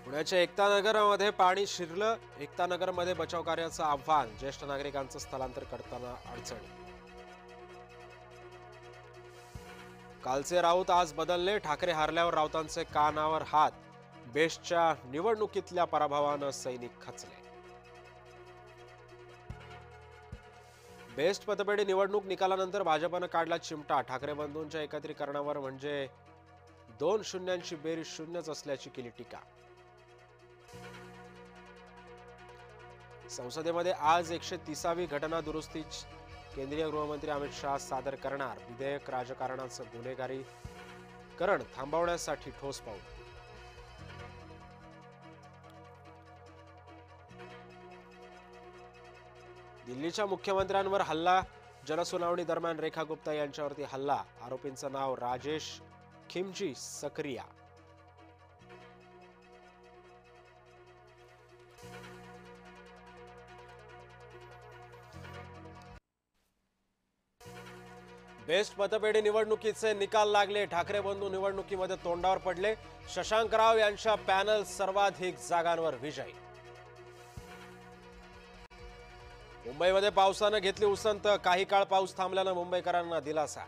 पुण्याच्या एकता नगरमध्ये पाणी शिरलं. एकता नगरमध्ये बचाव कार्याचं आव्हान. ज्येष्ठ नागरिकांचं स्थलांतर करताना अडचणी. कालचे राऊत आज बदलले. ठाकरे हारल्यावर राऊतांचे कानावर हात. बेस्टच्या निवडणुकीतल्या पराभवानं सैनिक खचले. बेस्ट पतपेढी निवडणूक निकालानंतर भाजपनं काढला चिमटा. ठाकरे बंधूंच्या एकत्रीकरणावर म्हणजे 2 शून्यांची बेरीज शून्यच असल्याची केली टीका. संसदेमध्ये आज 130वी घटना दुरुस्ती. केंद्रीय गृहमंत्री अमित शहा सादर करणार. विधेयक राजकारणाचं गुन्हेगारीकरण थांबवण्यासाठी ठोस पाऊल. दिल्लीच्या मुख्यमंत्र्यांवर हल्ला. जनसुनावणी दरम्यान रेखा गुप्ता यांच्यावरती हल्ला. आरोपींचं नाव राजेश खिमजी सकरिया. बेस्ट मतपेढी निवडणुकीचे निकाल लागले. ठाकरे बंधू निवडणुकीमध्ये तोंडावर पडले. शशांकराव यांच्या पॅनल सर्वाधिक जागांवर विजयी. मुंबईमध्ये पावसानं घेतली उसंत. काही काळ पाऊस थांबल्यानं मुंबईकरांना दिलासा.